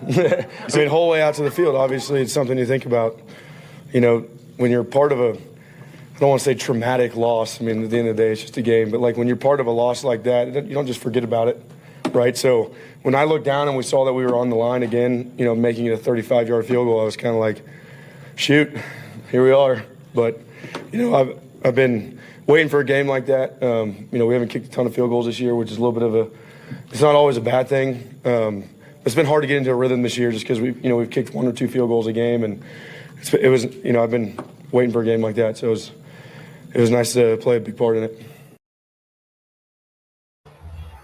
I mean, whole way out to the field, obviously, it's something you think about. You know, when you're part of I don't want to say traumatic loss. I mean, at the end of the day, it's just a game. But, like, when you're part of a loss like that, you don't just forget about it, right? So when I looked down and we saw that we were on the line again, you know, making it a 35-yard field goal, I was kind of like, shoot, here we are. But, you know, I've been waiting for a game like that. You know, we haven't kicked a ton of field goals this year, which is a little bit of it's not always a bad thing. It's been hard to get into a rhythm this year just because we've kicked 1 or 2 field goals a game, and it was, you know, I've been waiting for a game like that, so it was nice to play a big part in it.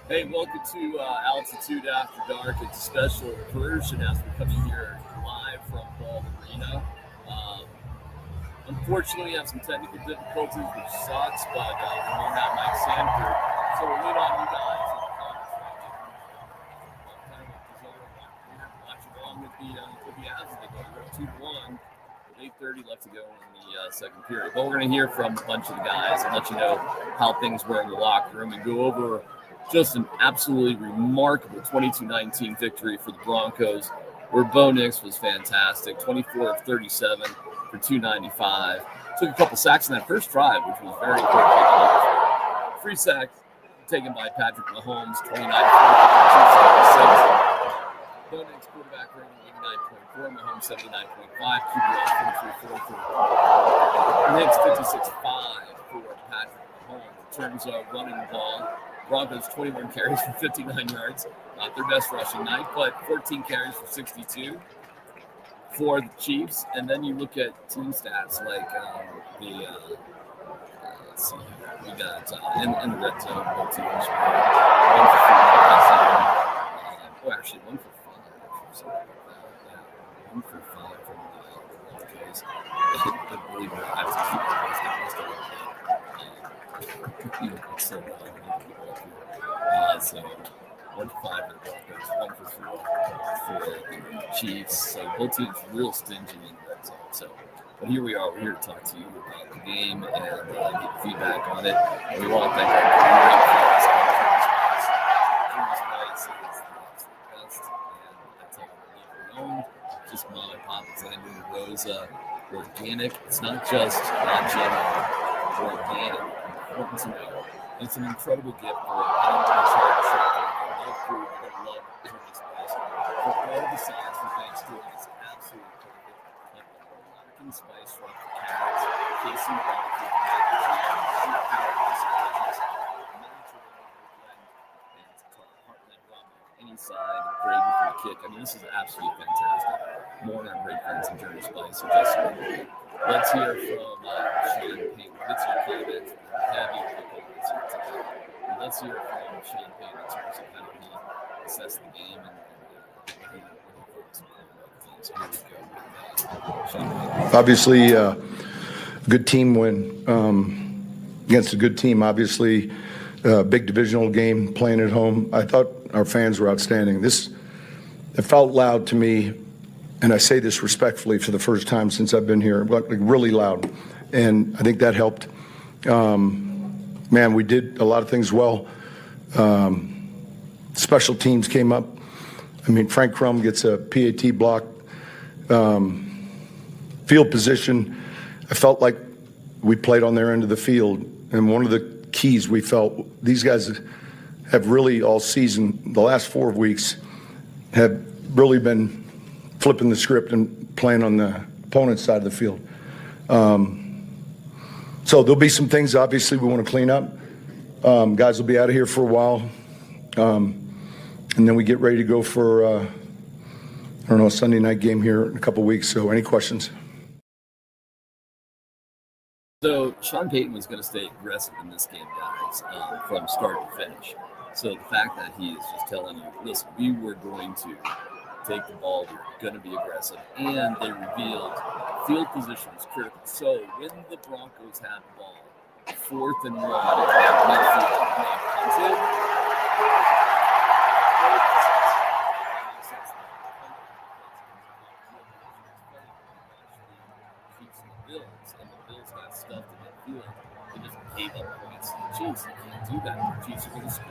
Hey, welcome to Altitude After Dark. It's a special version as we're coming here live from Ball Arena. Unfortunately, we have some technical difficulties, which sucks, but we don't have Mike Sanford, so we'll lean on you guys in the comments right now. Watch along with the Avs as they go 2-1 with 8:30 left to go in the second period. But we're going to hear from a bunch of the guys and let you know how things were in the locker room and go over just an absolutely remarkable 22-19 victory for the Broncos, where Bo Nix was fantastic, 24 of 37 for 295. Took a couple sacks in that first drive, which was very important. Free sack taken by Patrick Mahomes, 29 for 276. Bo Nix quarterback rating 89.4, Mahomes 79.5, QBR 43.4. Nix 56.5 for Patrick Mahomes. In terms of running the ball, Broncos 21 carries for 59 yards. Not their best rushing night, but 14 carries for 62 for the Chiefs. And then you look at team stats like let's see here. We got in the red zone, both teams were 1 for 4. Actually 1 for 5. Something like that. Yeah, 1 for 5 from the Broncos. I believe I have to keep so 1 for 5 for the Broncos, 1 for 4 for the Chiefs. So both teams real stingy in the red zone. So, but here we are. We're here to talk to you about the game and get feedback on it. And we want to thank our great fans. This is the best, and that's all we own. Just mom and pop. It's Andrew Rosa, organic. It's not just GMO. Organic. Important to know. It's an incredible gift for food that I love doing this place. For all the sides for Thanksgiving, it's absolutely perfect. Like the American spice from the carrots, casey barbecue, any side, gravy for the kick. I mean, this is absolutely fantastic. More than great friends in Journey Spice. So just let's hear from Sean Payton. Let's hear comments from heavy people today. And let's hear from Sean Payton in terms of how he assessed the game and obviously, good team win against a good team. Obviously, big divisional game playing at home. I thought our fans were outstanding. It felt loud to me, and I say this respectfully for the first time since I've been here, but like really loud, and I think that helped. Man, we did a lot of things well. Special teams came up. I mean, Frank Crum gets a PAT block. Field position, I felt like we played on their end of the field. And one of the keys we felt, these guys have really all season, the last 4 weeks, have really been flipping the script and playing on the opponent's side of the field. So there'll be some things, obviously, we want to clean up. Guys will be out of here for a while. And then we get ready to go for, a Sunday night game here in a couple weeks. So any questions? So Sean Payton was going to stay aggressive in this game, guys, from start to finish. So the fact that he is just telling you, listen, we were going to take the ball, we're going to be aggressive, and they revealed field position is critical. So when the Broncos had the ball, 4th and 1 at midfield, and they punted, Chiefs, you can't do that. The Chiefs are going to score.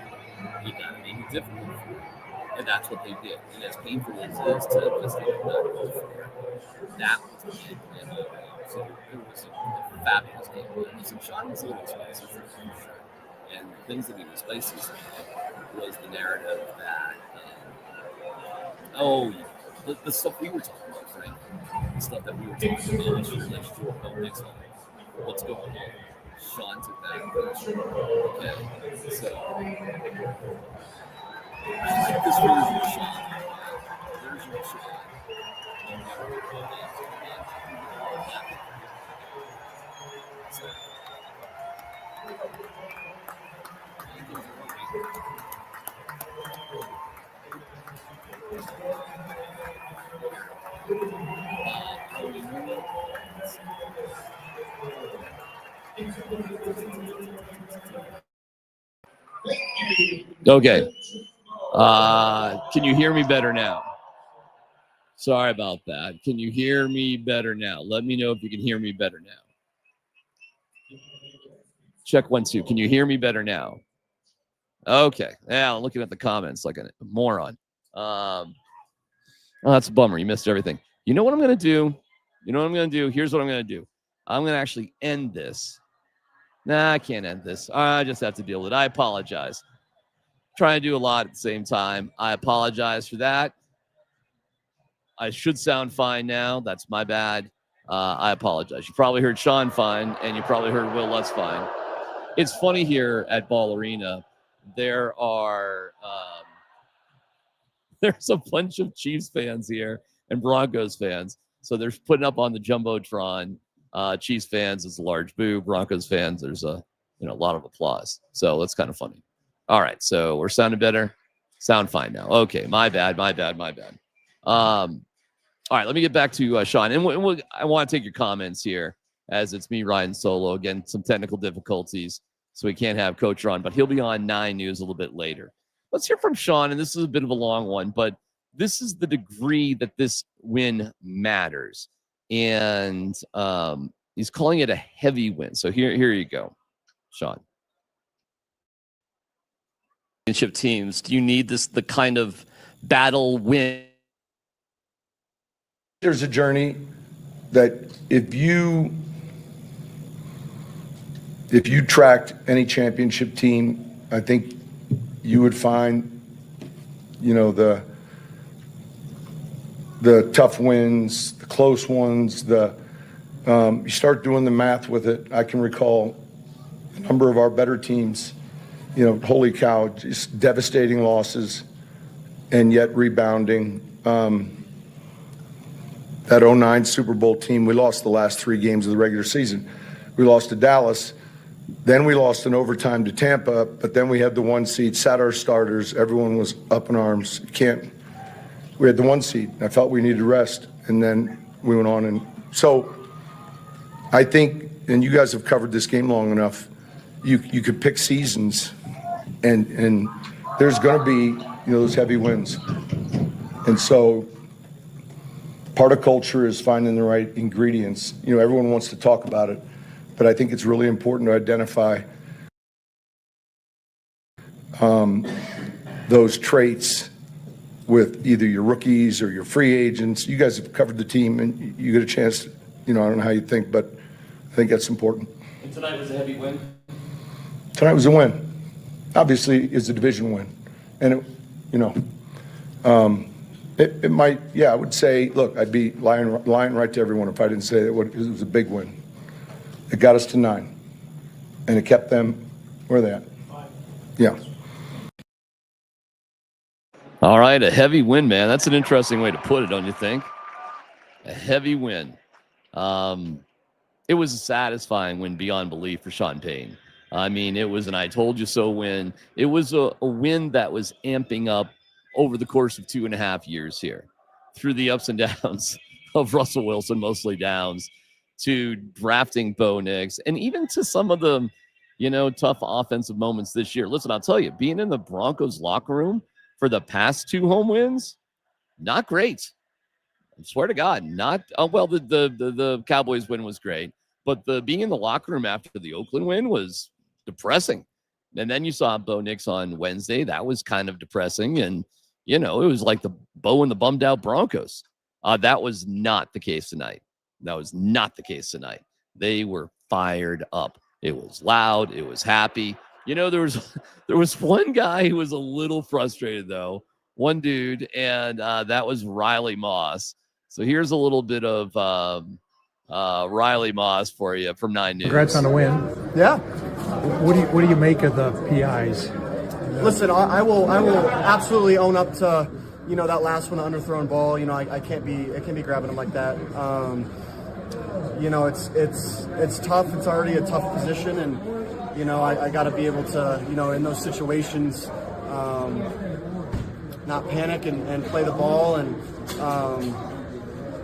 You got to make it difficult for them. And that's what they did. And as painful as it is to just get that goal for it, that was the game plan all around. So it was a fabulous game plan. Listen, Sean was a little spicy for sure. And the things that he was spicy was the narrative that, the stuff we were talking about, Frank, the stuff that we were talking about, what's your relationship with Bo Nixon? What's going on? Sean took that approach. Okay, so like this version of Sean, version of Sean. So, okay. Can you hear me better now? Sorry about that. Can you hear me better now? Let me know if you can hear me better now. Check 1, 2. Can you hear me better now? Okay. Yeah, I'm looking at the comments like a moron. Oh, that's a bummer. You missed everything. You know what I'm going to do? Here's what I'm going to do. I'm going to actually end this. Nah, I can't end this. I just have to deal with it. I apologize. Trying to do a lot at the same time. I apologize for that. I should sound fine now. That's my bad. I apologize. You probably heard Sean fine, and you probably heard Will Lutz fine. It's funny here at Ball Arena. There are there's a bunch of Chiefs fans here and Broncos fans. So they're putting up on the Jumbotron. Chiefs fans is a large boo. Broncos fans, there's a lot of applause. So that's kind of funny. All right, so we're sounding better. Sound fine now. Okay, my bad. All right, let me get back to Sean. And I want to take your comments here as it's me riding solo. Again, some technical difficulties, so we can't have Coach on, but he'll be on 9 News a little bit later. Let's hear from Sean, and this is a bit of a long one, but this is the degree that this win matters. And he's calling it a heavy win. So here you go, Sean. Championship teams, do you need the kind of battle win? There's a journey that if you tracked any championship team, I think you would find, the tough wins, the close ones, you start doing the math with it. I can recall a number of our better teams, holy cow, just devastating losses and yet rebounding. That 09 Super Bowl team, we lost the last 3 games of the regular season. We lost to Dallas. Then we lost in overtime to Tampa, but then we had the 1 seed, sat our starters. Everyone was up in arms. We had the 1 seed. I felt we needed rest, and then we went on. And so I think, and you guys have covered this game long enough, you could pick seasons, and there's going to be those heavy wins. And so part of culture is finding the right ingredients. Everyone wants to talk about it, but I think it's really important to identify those traits with either your rookies or your free agents. You guys have covered the team, and you get a chance to, I don't know how you think, but I think that's important. And tonight was a heavy win? Tonight was a win. Obviously, it's a division win. And, it might, I would say, look, I'd be lying right to everyone if I didn't say that it was a big win. It got us to 9, and it kept them, where are they at? 5. Yeah. All right, a heavy win, man. That's an interesting way to put it, don't you think? A heavy win. It was a satisfying win beyond belief for Sean Payne. I mean, it was an I told you so win. It was a win that was amping up over the course of 2.5 years here, through the ups and downs of Russell Wilson, mostly downs, to drafting Bo Nix, and even to some of the, tough offensive moments this year. Listen, I'll tell you, being in the Broncos locker room for the past 2 home wins, not great. I swear to God, not well. The Cowboys win was great, but being in the locker room after the Oakland win was depressing. And then you saw Bo Nix on Wednesday. That was kind of depressing. And it was like the Bo and the bummed out Broncos. That was not the case tonight. They were fired up. It was loud. It was happy. There was one guy who was a little frustrated, though. One dude, and that was Riley Moss. So here's a little bit of Riley Moss for you from 9 News. Congrats on the win. Yeah. What do you make of the PIs? Listen, I will absolutely own up to that last one, the underthrown ball. I can't be grabbing them like that. It's tough. It's already a tough position, and I got to be able to in those situations not panic and play the ball. And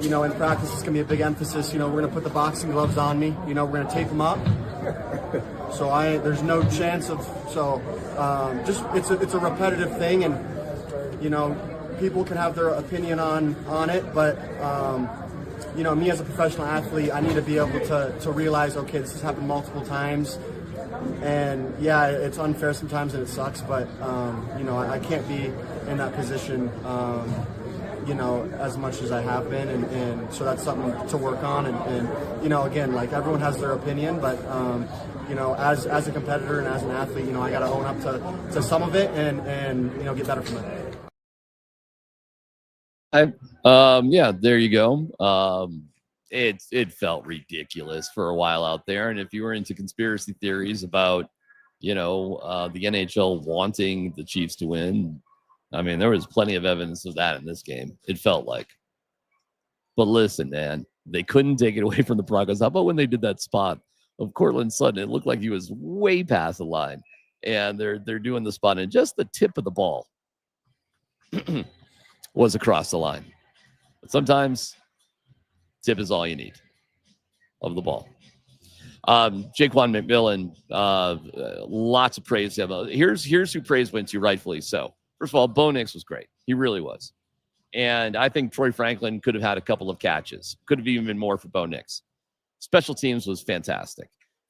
in practice it's gonna be a big emphasis. We're gonna put the boxing gloves on me. We're gonna tape them up. So there's no chance of just it's a repetitive thing, and people can have their opinion on it, but me as a professional athlete, I need to be able to realize, okay, this has happened multiple times, and yeah, it's unfair sometimes and it sucks, but I can't be in that position as much as I have been, and so that's something to work on, and again, like, everyone has their opinion, but as a competitor and as an athlete, I got to own up to some of it and get better from it. Yeah, there you go. It felt ridiculous for a while out there, and if you were into conspiracy theories about the NHL wanting the Chiefs to win, I mean, there was plenty of evidence of that in this game. It felt like. But listen, man, they couldn't take it away from the Broncos. How about when they did that spot of Cortland Sutton? It looked like he was way past the line, and they're doing the spot, and just the tip of the ball was across the line. But sometimes tip is all you need of the ball. Jaquan McMillan, lots of praise. Here's who praise went to, rightfully so. First of all, Bo Nix was great. He really was. And I think Troy Franklin could have had a couple of catches. Could have even been more for Bo Nix. Special teams was fantastic.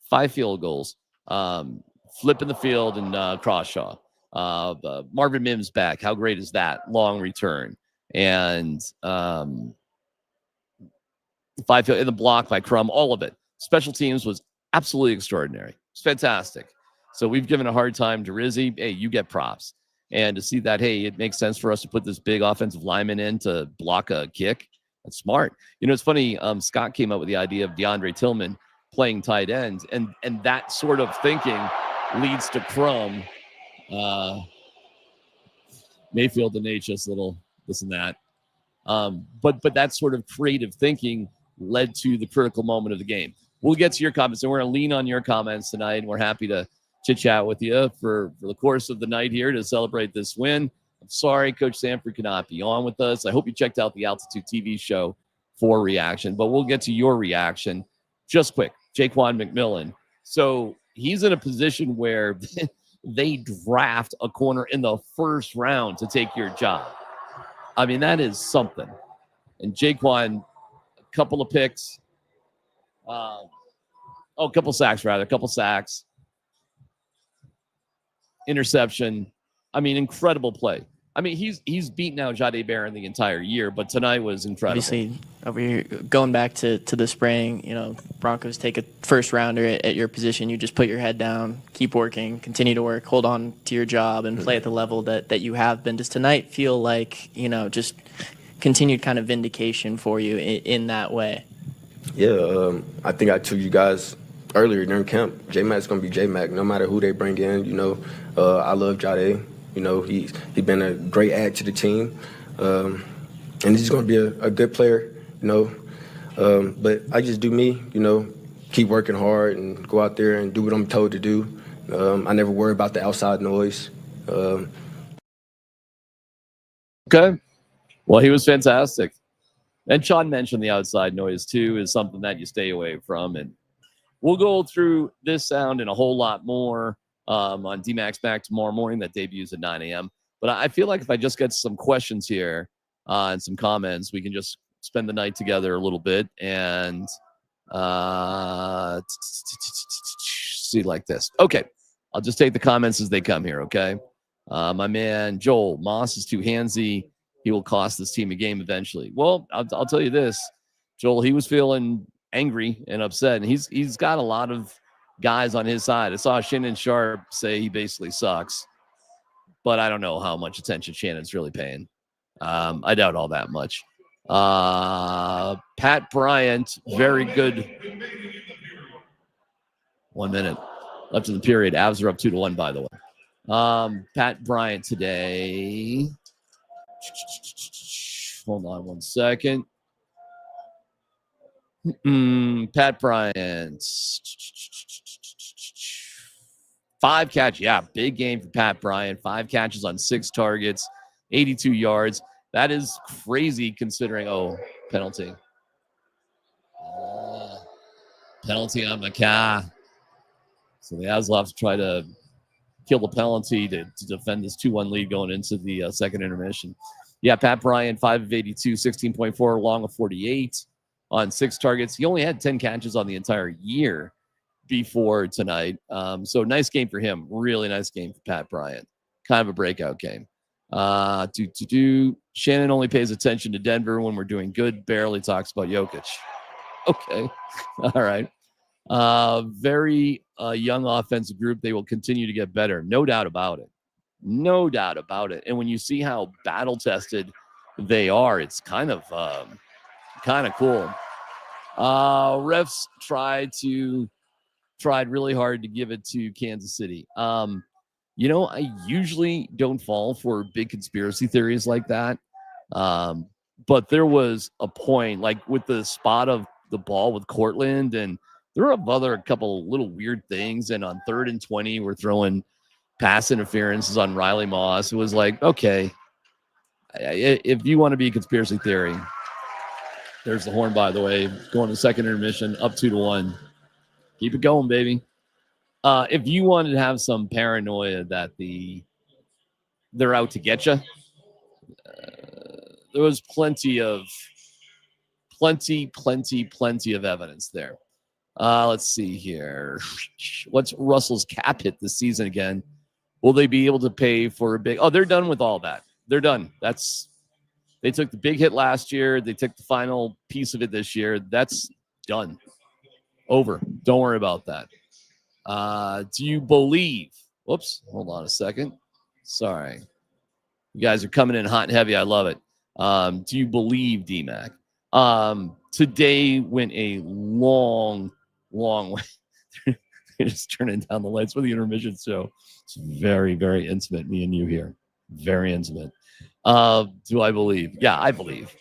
5 field goals. Flipping the field and Crawshaw. Marvin Mims back. How great is that? Long return. And 5 field in the block by Crum. All of it. Special teams was absolutely extraordinary. It's fantastic. So we've given a hard time to Rizzy. Hey, you get props. And to see that, hey, it makes sense for us to put this big offensive lineman in to block a kick. That's smart. It's funny. Scott came up with the idea of DeAndre Tillman playing tight end, and that sort of thinking leads to Crum. Mayfield and just little this and that. But that sort of creative thinking led to the critical moment of the game. We'll get to your comments, and we're going to lean on your comments tonight, and we're happy to chit-chat with you for the course of the night here to celebrate this win. I'm sorry Coach Sanford could not be on with us. I hope you checked out the Altitude TV show for reaction, but we'll get to your reaction. Just quick, Jaquan McMillan. So he's in a position where they draft a corner in the first round to take your job. I mean, that is something. And Jaquan, a couple of picks. A couple sacks. Interception. I mean, incredible play. I mean, he's beaten out Jahdae Barron the entire year, but tonight was incredible. Obviously, over here, going back to the spring, Broncos take a first rounder at your position. You just put your head down, keep working, continue to work, hold on to your job, and play at the level that you have been. Does tonight feel like, just continued kind of vindication for you in that way? Yeah, I think I told you guys earlier during camp, J-Mac's going to be J-Mac, no matter who they bring in. I love Jahdae. He's been a great add to the team. And he's going to be a good player, But I just do me, keep working hard and go out there and do what I'm told to do. I never worry about the outside noise. Okay. Well, he was fantastic. And Sean mentioned the outside noise, too, is something that you stay away from. And we'll go through this sound and a whole lot more on DMac's Back tomorrow morning. That debuts at 9 a.m. But I feel like if I just get some questions here and some comments, we can just spend the night together a little bit and see like this. Okay. I'll just take the comments as they come here, okay? My man Joel Moss is too handsy. He will cost this team a game eventually. Well, I'll tell you this, Joel. He was feeling angry and upset, and he's got a lot of guys on his side. I saw Shannon Sharp say he basically sucks, but I don't know how much attention Shannon's really paying. I doubt all that much. Pat Bryant, very good. 1 minute left in the period. Avs are up 2-1, by the way. Pat Bryant today. Hold on 1 second. Pat Bryant. 5 catches. Yeah, big game for Pat Bryant. 5 catches on 6 targets, 82 yards. That is crazy considering. Oh, penalty. Penalty on McCah. So the Avs will have to try to kill the penalty to defend this 2-1 lead going into the second intermission. Yeah, Pat Bryant, 5 of 82, 16.4, long of 48 on 6 targets. He only had 10 catches on the entire year before tonight. So nice game for him. Really nice game for Pat Bryant. Kind of a breakout game. Shannon only pays attention to Denver when we're doing good. Barely talks about Jokic. Okay. All right. Very young offensive group. They will continue to get better. No doubt about it. No doubt about it. And when you see how battle tested they are, it's kind of cool. Refs tried really hard to give it to Kansas City. I usually don't fall for big conspiracy theories like that. But there was a point, like with the spot of the ball with Cortland, and there were a couple little weird things. And on 3rd and 20, we're throwing pass interferences on Riley Moss. It was like, okay, if you want to be a conspiracy theory, there's the horn, by the way, going to second intermission, up 2-1. Keep it going, baby. If you wanted to have some paranoia that they're out to get you, there was plenty of evidence there. Let's see here. What's Russell's cap hit this season again? Will they be able to pay for a big? Oh, they're done with all that. They're done. They took the big hit last year. They took the final piece of it this year. That's done. Over. Don't worry about that. Do you believe? Whoops. Hold on a second. Sorry. You guys are coming in hot and heavy. I love it. Do you believe DMac? Today went a long way. They're just turning down the lights for the intermission show. It's very, very intimate, me and you here. Very intimate. Do I believe? Yeah, I believe.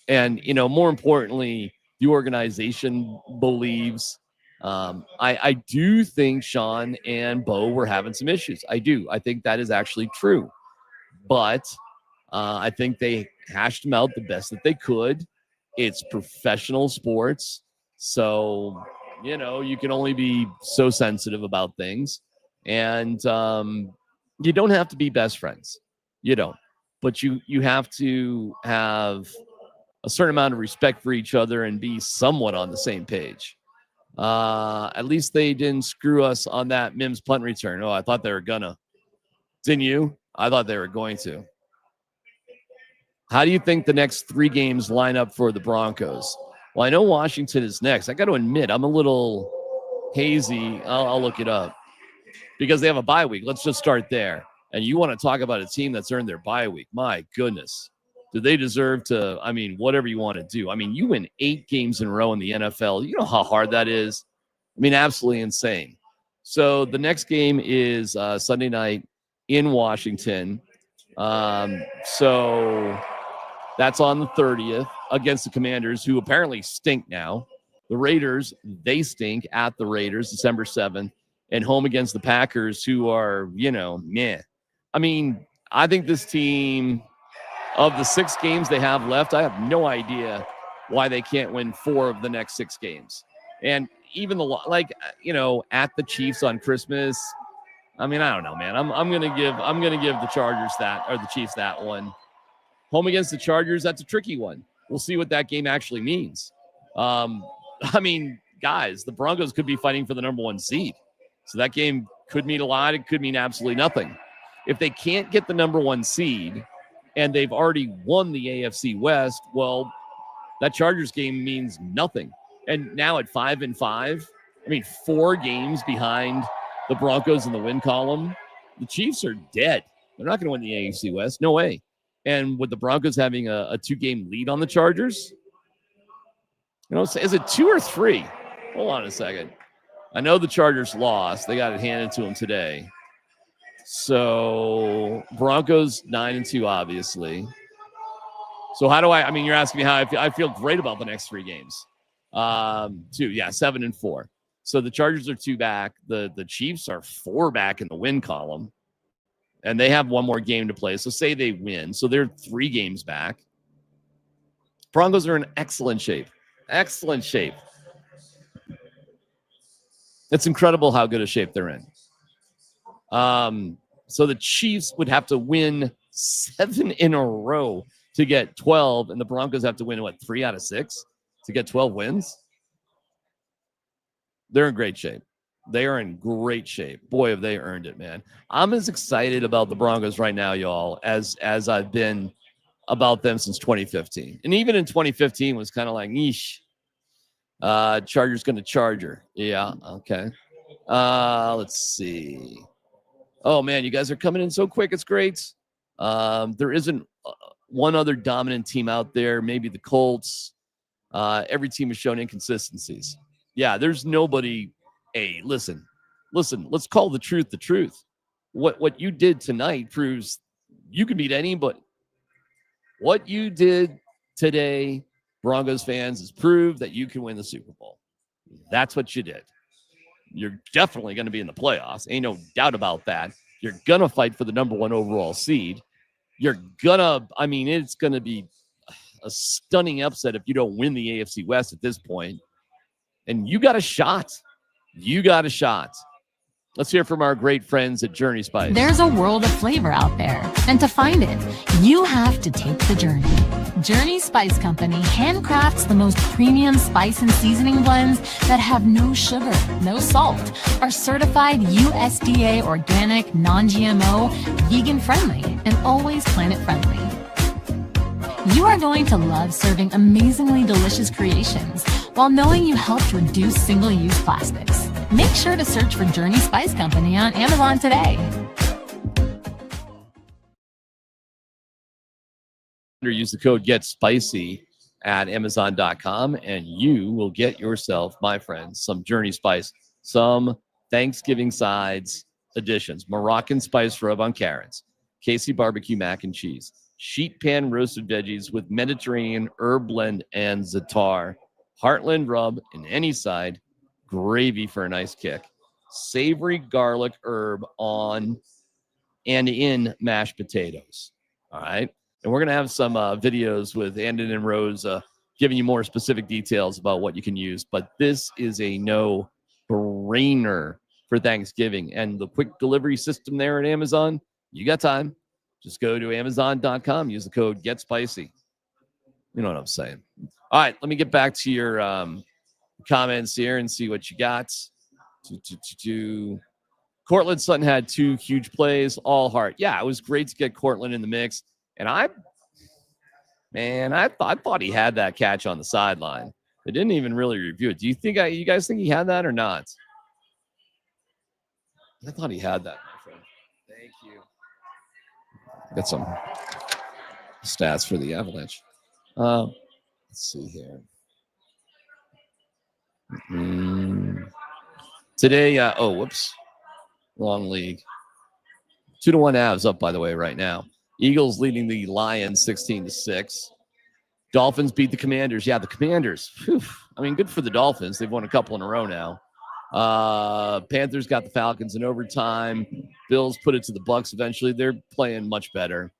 And, more importantly, the organization believes. I do think Sean and Bo were having some issues. I do. I think that is actually true. But I think they hashed them out the best that they could. It's professional sports. So, you can only be so sensitive about things. And you don't have to be best friends. You don't. But you have to have a certain amount of respect for each other and be somewhat on the same page. At least they didn't screw us on that Mims punt return. Oh, I thought they were gonna. Didn't you? I thought they were going to. How do you think the next 3 games line up for the Broncos? Well, I know Washington is next. I got to admit, I'm a little hazy. I'll look it up because they have a bye week. Let's just start there. And you want to talk about a team that's earned their bye week. My goodness. Do they deserve to, whatever you want to do. You win 8 games in a row in the NFL. You know how hard that is? Absolutely insane. So the next game is Sunday night in Washington. So that's on the 30th against the Commanders, who apparently stink now. The Raiders, they stink at the Raiders, December 7th. And home against the Packers, who are, meh. I think this team, of the 6 games they have left, I have no idea why they can't win 4 of the next 6 games. And even at the Chiefs on Christmas, I don't know, man. I'm gonna give the Chargers that, or the Chiefs that one. Home against the Chargers, that's a tricky one. We'll see what that game actually means. Guys, the Broncos could be fighting for the number 1 seed. So that game could mean a lot. It could mean absolutely nothing. If they can't get the number 1 seed and they've already won the AFC West, well, that Chargers game means nothing. And now at 5-5, 4 games behind the Broncos in the win column, the Chiefs are dead. They're not going to win the AFC West. No way. And with the Broncos having a 2-game lead on the Chargers, is it 2 or 3? Hold on a second. I know the Chargers lost. They got it handed to them today. So Broncos 9-2, obviously. So how do you're asking me how I feel. I feel great about the next 3 games. 7-4. So the Chargers are 2 back. The Chiefs are 4 back in the win column. And they have 1 more game to play. So say they win. So they're 3 games back. Broncos are in excellent shape. Excellent shape. It's incredible how good a shape they're in. So the Chiefs would have to win 7 in a row to get 12, and the Broncos have to win, 3 out of 6 to get 12 wins? They're in great shape. They are in great shape. Boy, have they earned it, man. I'm as excited about the Broncos right now, y'all, as I've been about them since 2015. And even in 2015 was kind of like, yeesh. Chargers going to Charger. Yeah, okay. Let's see. Oh, man, you guys are coming in so quick. It's great. There isn't one other dominant team out there, maybe the Colts. Every team has shown inconsistencies. Yeah, there's nobody. Hey, listen, let's call the truth the truth. What you did tonight proves you can beat anybody. What you did today, Broncos fans, has proved that you can win the Super Bowl. That's what you did. You're definitely going to be in the playoffs. Ain't no doubt about that. You're going to fight for the number 1 overall seed. It's going to be a stunning upset if you don't win the AFC West at this point. And you got a shot. Let's hear from our great friends at Journey Spice. There's a world of flavor out there, and to find it, you have to take the journey. Journey Spice Company handcrafts the most premium spice and seasoning blends that have no sugar, no salt, are certified USDA organic, non-GMO, vegan-friendly, and always planet-friendly. You are going to love serving amazingly delicious creations while knowing you helped reduce single-use plastics. Make sure to search for Journey Spice Company on Amazon today. Use the code GETSPICY at Amazon.com and you will get yourself, my friends, some Journey Spice, some Thanksgiving sides additions. Moroccan spice rub on carrots, Casey barbecue mac and cheese, sheet pan roasted veggies with Mediterranean herb blend and za'atar, Heartland rub in any side, gravy for a nice kick, savory garlic herb on and in mashed potatoes. All right. And we're going to have some videos with Andon and Rose giving you more specific details about what you can use. But this is a no-brainer for Thanksgiving. And the quick delivery system there at Amazon, you got time. Just go to Amazon.com. Use the code GETSPICY. You know what I'm saying. All right, let me get back to your comments here and see what you got. Cortland Sutton had 2 huge plays, all heart. Yeah, it was great to get Cortland in the mix. And I thought he had that catch on the sideline. They didn't even really review it. Do you think you guys think he had that or not? I thought he had that, my friend. Thank you. Got some stats for the Avalanche. Let's see here. Today, whoops. Wrong league. 2-1 Avs up, by the way, right now. Eagles leading the Lions 16-6. Dolphins beat the Commanders. Yeah, the Commanders. Whew. Good for the Dolphins. They've won a couple in a row now. Panthers got the Falcons in overtime. Bills put it to the Bucs eventually. They're playing much better.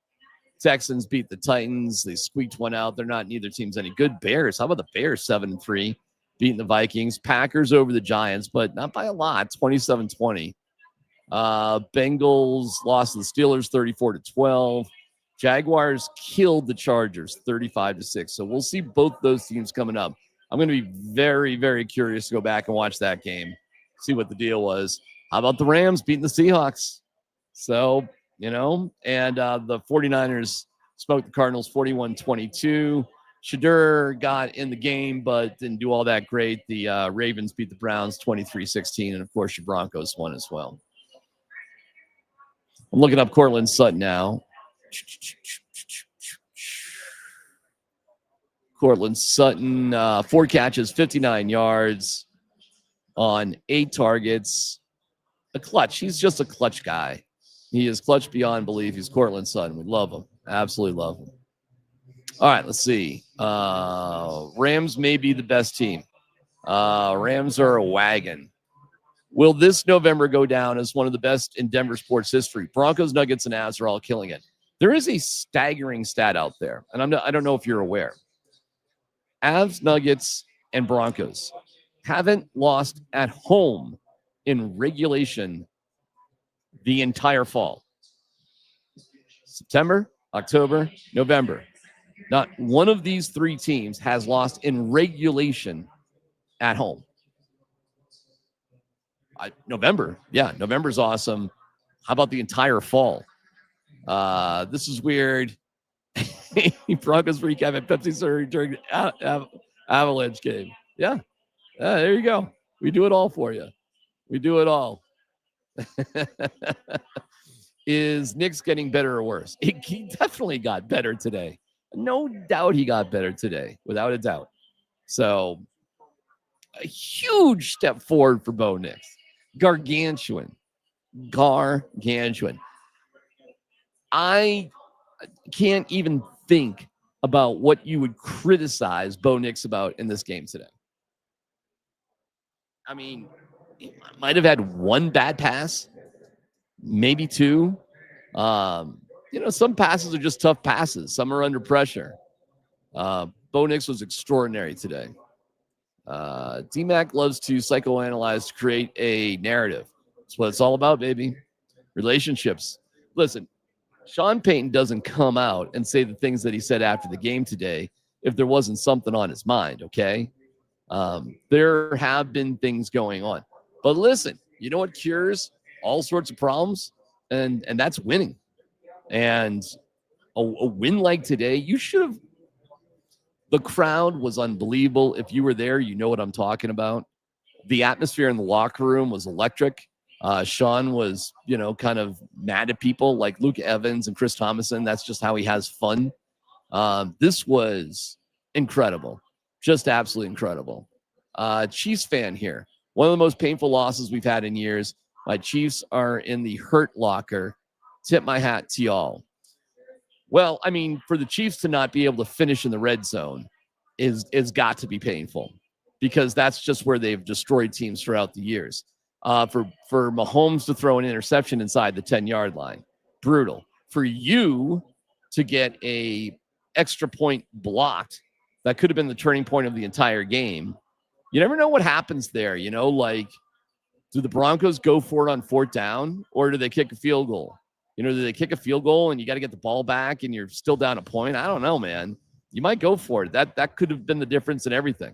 Texans beat the Titans. They squeaked one out. Neither team's any good. Bears. How about the Bears 7-3? Beating the Vikings. Packers over the Giants, but not by a lot. 27-20. Bengals lost to the Steelers 34-12. Jaguars killed the Chargers 35-6. So we'll see both those teams coming up. I'm going to be very, very curious to go back and watch that game, see what the deal was. How about the Rams beating the Seahawks? So and the 49ers smoked the Cardinals 41-22. Shadur got in the game, but didn't do all that great. The Ravens beat the Browns 23-16, and of course, your Broncos won as well. I'm looking up Cortland Sutton now. Cortland Sutton, 4 catches, 59 yards on 8 targets. A clutch. He's just a clutch guy. He is clutch beyond belief. He's Cortland Sutton. We love him. Absolutely love him. All right, let's see. Rams may be the best team. Rams are a wagon. Will this November go down as one of the best in Denver sports history? Broncos, Nuggets, and Avs are all killing it. There is a staggering stat out there, and I don't know if you're aware. Avs, Nuggets, and Broncos haven't lost at home in regulation the entire fall. September, October, November. Not one of these 3 teams has lost in regulation at home. November. Yeah, November's awesome. How about the entire fall? This is weird. Broncos recap at Pepsi Surgery during Avalanche game. Yeah. There you go. We do it all for you. We do it all. Is Nick's getting better or worse? He definitely got better today. No doubt he got better today, without a doubt. So, a huge step forward for Bo Nix. Gargantuan. I can't even think about what you would criticize Bo Nix about in this game today. I mean, he might have had 1 bad pass, maybe 2. Some passes are just tough passes. Some are under pressure. Bo Nix was extraordinary today. DMac loves to psychoanalyze to create a narrative. That's what it's all about, baby. Relationships. Listen, Sean Payton doesn't come out and say the things that he said after the game today if there wasn't something on his mind, okay? There have been things going on. But listen, you know what cures all sorts of problems? And that's winning. And a win like today, you should have. The crowd was unbelievable. If you were there, you know what I'm talking about. The atmosphere in the locker room was electric. Sean was, kind of mad at people like Luke Evans and Chris Thomason. That's just how he has fun. This was incredible. Just absolutely incredible. Chiefs fan here. One of the most painful losses we've had in years. My Chiefs are in the hurt locker. Tip my hat to y'all. Well, I mean, for the Chiefs to not be able to finish in the red zone is got to be painful, because that's just where they've destroyed teams throughout the years. For Mahomes to throw an interception inside the 10-yard line, brutal. For you to get a extra point blocked, that could have been the turning point of the entire game. You never know what happens there, like, do the Broncos go for it on 4th down, or do they kick a field goal? Do they kick a field goal and you got to get the ball back and you're still down a point? I don't know, man. You might go for it. That could have been the difference in everything.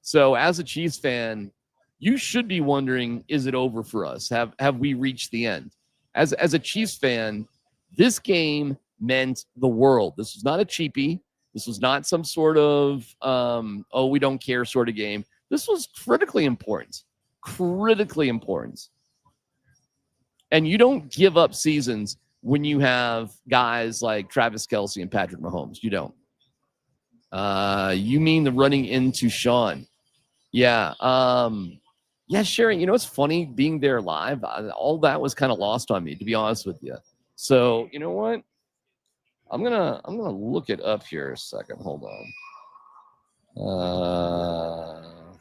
So as a Chiefs fan, you should be wondering, is it over for us? Have we reached the end? As a Chiefs fan, this game meant the world. This was not a cheapie. This was not some sort of, we don't care sort of game. This was critically important. Critically important. And you don't give up seasons when you have guys like Travis Kelce and Patrick Mahomes. You don't. You mean the running into Sean? Yeah. Yeah, Sharon, it's funny being there live. All that was kind of lost on me, to be honest with you. So, you know what? I'm gonna look it up here a second. Hold on.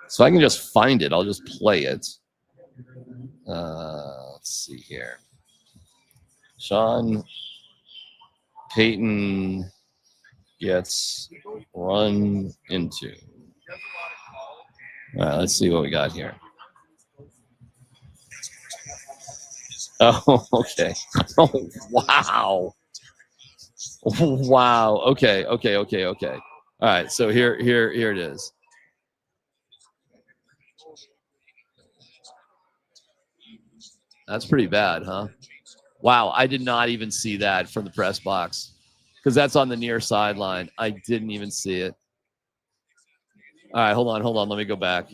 So I can just find it. I'll just play it. Let's see here. Sean Payton gets run into. All right, let's see what we got here. Oh, okay. Oh, wow. Wow. Okay. All right, so here it is. That's pretty bad, huh? Wow, I did not even see that from the press box because that's on the near sideline. I didn't even see it. All right, hold on. Let me go back.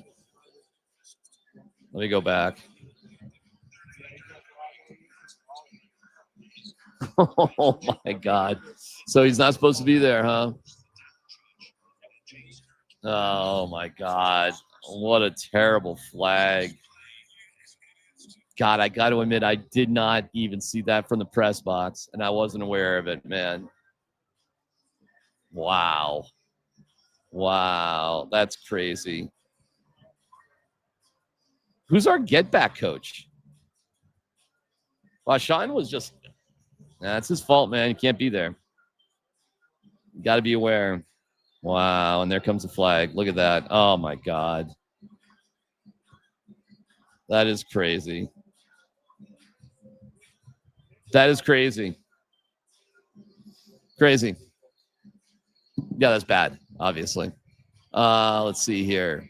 Oh my God. So he's not supposed to be there, huh? Oh my God. What a terrible flag. God, I got to admit, I did not even see that from the press box, and I wasn't aware of it, man. Wow. That's crazy. Who's our get back coach? Well, Sean was just, that's his fault, man. He can't be there. You got to be aware. Wow. And there comes the flag. Look at that. Oh, my God. That is crazy. Crazy. Yeah, that's bad, obviously. Let's see here.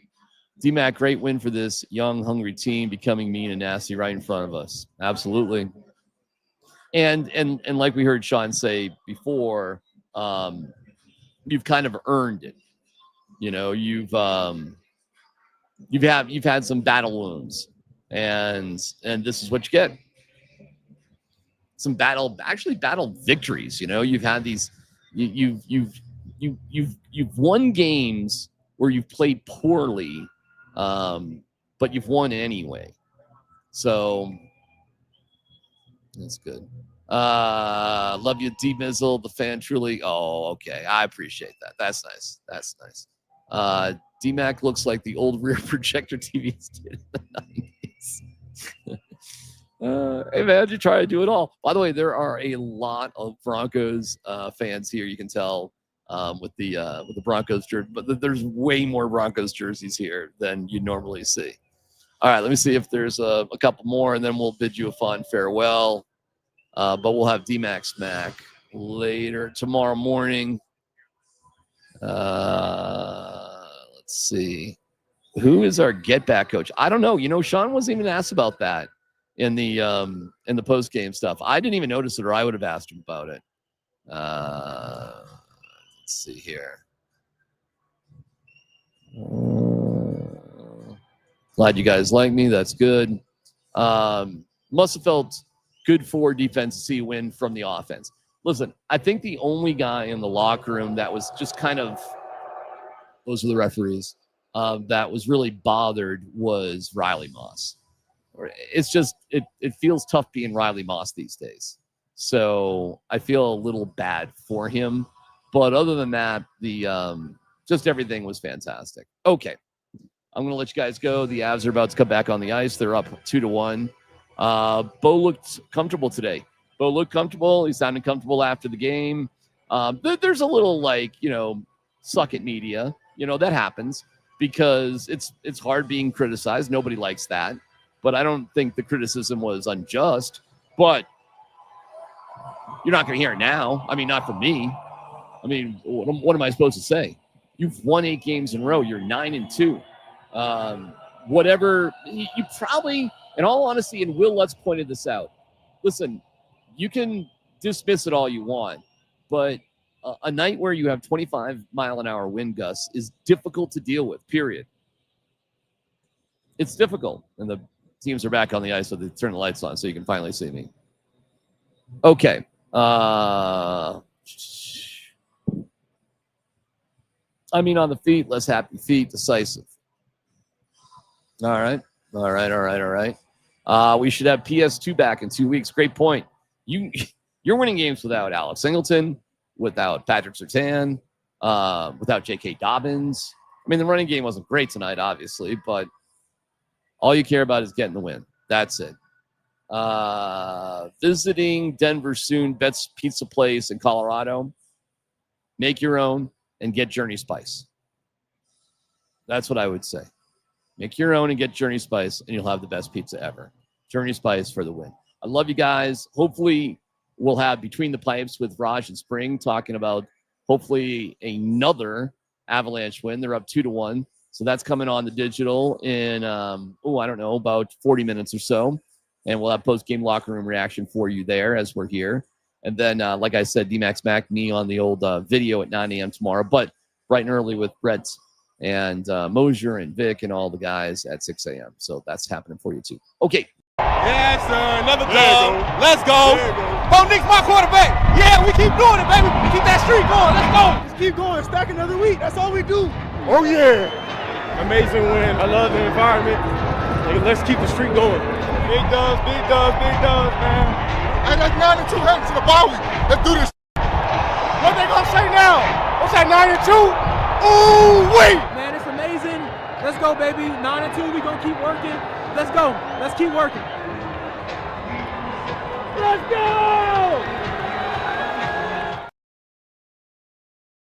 DMac, great win for this young, hungry team, becoming mean and nasty right in front of us. Absolutely. And like we heard Sean say before, you've kind of earned it. You know, you've had some battle wounds, and this is what you get. Some battle victories. You know, you've had these. You've won games where you've played poorly, but you've won anyway. So that's good. Love you, D Mizzle, the fan truly. Oh, okay. I appreciate that. That's nice. DMac looks like the old rear projector TVs did in the 90s. Hey man, you try to do it all. By the way, there are a lot of Broncos fans here. You can tell with the Broncos jersey, but there's way more Broncos jerseys here than you normally see. All right, let me see if there's a couple more, and then we'll bid you a fond farewell. But we'll have DMac Smack later tomorrow morning. Let's see. Who is our get back coach? I don't know. You know, Sean wasn't even asked about that in the post game stuff. I didn't even notice it, or I would have asked him about it. Let's see here. Glad you guys like me. That's good. Must have felt good for defense to see a win from the offense. Listen, I think the only guy in the locker room that was just kind of, those are the referees, that was really bothered was Riley Moss. It's just, it feels tough being Riley Moss these days. So I feel a little bad for him. But other than that, just everything was fantastic. Okay. I'm going to let you guys go. The Avs are about to come back on the ice. They're up 2-1. Bo looked comfortable today. Bo looked comfortable. He sounded comfortable after the game. There's a little suck it media. You know, that happens because it's hard being criticized. Nobody likes that. But I don't think the criticism was unjust. But you're not going to hear it now. I mean, not from me. I mean, what am I supposed to say? You've won 8 games in a row. You're 9-2. Whatever, you probably, in all honesty, and Will Lutz pointed this out. Listen, you can dismiss it all you want, but a night where you have 25-mile-an-hour wind gusts is difficult to deal with, period. It's difficult. And the teams are back on the ice, so they turn the lights on so you can finally see me. Okay. On the feet, less happy feet, decisive. All right. We should have PS2 back in 2 weeks. Great point. You're winning games without Alex Singleton, without Patrick Surtain, without J.K. Dobbins. I mean, the running game wasn't great tonight, obviously, but all you care about is getting the win. That's it. Visiting Denver soon, Bet's Pizza Place in Colorado. Make your own and get Journey Spice. That's what I would say. Make your own and get Journey Spice, and you'll have the best pizza ever. Journey Spice for the win. I love you guys. Hopefully, we'll have Between the Pipes with Raj and Spring talking about hopefully another Avalanche win. They're up 2-1. So that's coming on the digital in, about 40 minutes or so. and we'll have post-game locker room reaction for you there as we're here. And then, like I said, DMac Mac, me on the old video at 9 a.m. tomorrow, but bright and early with Brett and Mosier and Vic and all the guys at 6 a.m. So that's happening for you too. Okay. Yes, sir. Another dub. Let's go. Bo Nick's my quarterback. Yeah, we keep doing it, baby. Keep that streak going. Let's go. Just keep going. Stack another week. That's all we do. Oh, yeah. Amazing win. I love the environment. Let's keep the streak going. Big dubs, man. Hey, that's 9-2 heading to the bye week. Let's do this. What they gonna say now? What's that, 9-2? Ooh, wait. Man, it's amazing. Let's go, baby. 9-2. We gonna keep working. Let's go. Let's keep working. Let's go!